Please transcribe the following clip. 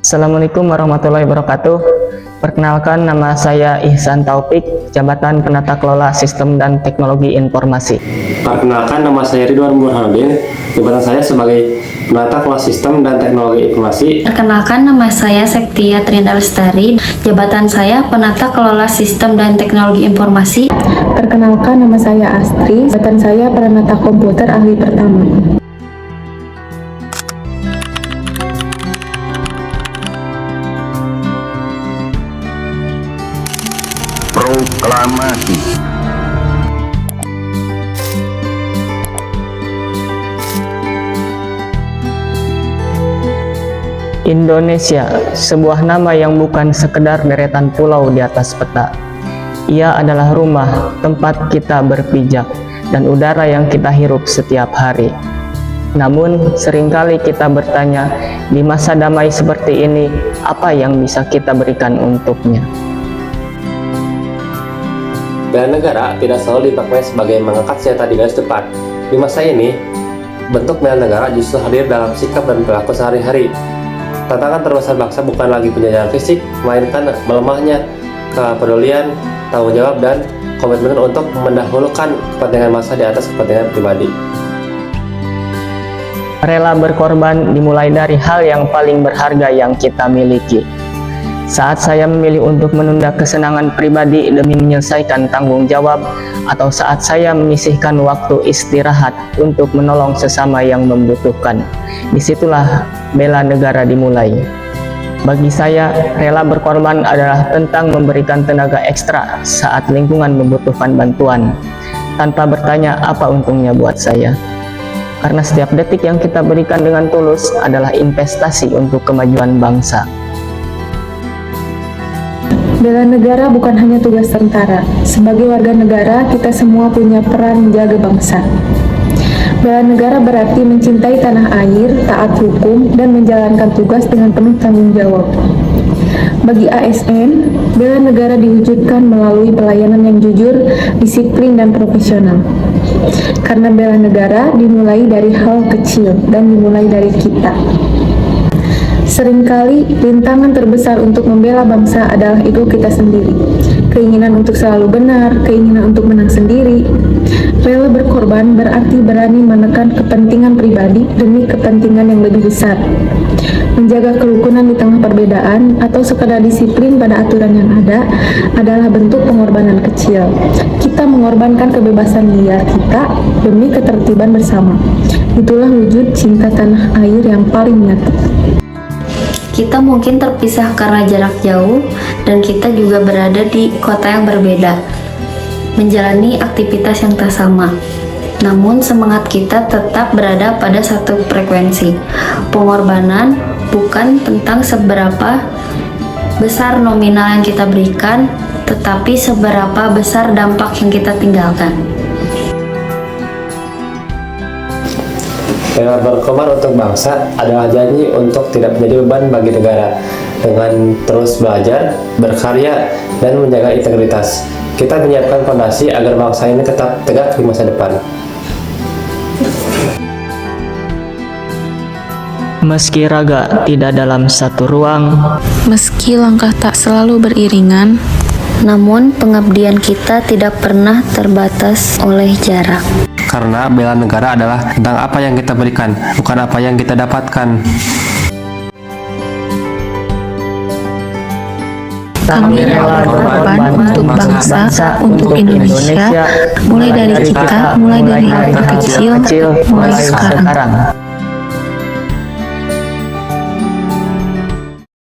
Assalamualaikum warahmatullahi wabarakatuh. Perkenalkan, nama saya Ihsan Taufik, Jabatan Penata Kelola Sistem dan Teknologi Informasi. Perkenalkan, nama saya Ridwan Burhanuddin, jabatan saya sebagai Penata Kelola Sistem dan Teknologi Informasi. Perkenalkan, nama saya Sektia Trinda Lestari, jabatan saya Penata Kelola Sistem dan Teknologi Informasi. Perkenalkan, nama saya Astri, jabatan saya Penata Komputer Ahli Pertama. Proklamasi. Indonesia, sebuah nama yang bukan sekedar deretan pulau di atas peta. Ia adalah rumah, tempat kita berpijak, dan udara yang kita hirup setiap hari. Namun, seringkali kita bertanya, di masa damai seperti ini, apa yang bisa kita berikan untuknya? Bela negara tidak selalu dipakai sebagai mengangkat senjata di garis depan. Di masa ini, bentuk bela negara justru hadir dalam sikap dan perilaku sehari-hari. Tantangan terbesar bangsa bukan lagi penjajahan fisik, melainkan melemahnya kepedulian, tanggung jawab, dan komitmen untuk mendahulukan kepentingan massa di atas kepentingan pribadi. Rela berkorban dimulai dari hal yang paling berharga yang kita miliki. Saat saya memilih untuk menunda kesenangan pribadi demi menyelesaikan tanggung jawab, atau saat saya menyisihkan waktu istirahat untuk menolong sesama yang membutuhkan, disitulah bela negara dimulai. Bagi saya, rela berkorban adalah tentang memberikan tenaga ekstra saat lingkungan membutuhkan bantuan, tanpa bertanya apa untungnya buat saya. Karena setiap detik yang kita berikan dengan tulus adalah investasi untuk kemajuan bangsa. Bela negara bukan hanya tugas tentara. Sebagai warga negara, kita semua punya peran menjaga bangsa. Bela negara berarti mencintai tanah air, taat hukum, dan menjalankan tugas dengan penuh tanggung jawab. Bagi ASN, bela negara diwujudkan melalui pelayanan yang jujur, disiplin, dan profesional. Karena bela negara dimulai dari hal kecil dan dimulai dari kita. Seringkali rintangan terbesar untuk membela bangsa adalah ego kita sendiri. Keinginan untuk selalu benar, keinginan untuk menang sendiri. Rela berkorban berarti berani menekan kepentingan pribadi demi kepentingan yang lebih besar. Menjaga kerukunan di tengah perbedaan atau sekadar disiplin pada aturan yang ada adalah bentuk pengorbanan kecil. Kita mengorbankan kebebasan liar kita demi ketertiban bersama. Itulah wujud cinta tanah air yang paling nyata. Kita mungkin terpisah karena jarak jauh, dan kita juga berada di kota yang berbeda, menjalani aktivitas yang tak sama. Namun semangat kita tetap berada pada satu frekuensi. Pengorbanan bukan tentang seberapa besar nominal yang kita berikan, tetapi seberapa besar dampak yang kita tinggalkan. Rela berkorban untuk bangsa adalah janji untuk tidak menjadi beban bagi negara. Dengan terus belajar, berkarya, dan menjaga integritas, kita menyiapkan fondasi agar bangsa ini tetap tegak di masa depan. Meski raga tidak dalam satu ruang, meski langkah tak selalu beriringan, namun pengabdian kita tidak pernah terbatas oleh jarak. Karena bela negara adalah tentang apa yang kita berikan, bukan apa yang kita dapatkan. kami rela berkorban untuk bangsa, untuk Indonesia, mulai dari kita, mulai dari hal kecil, mulai sekarang.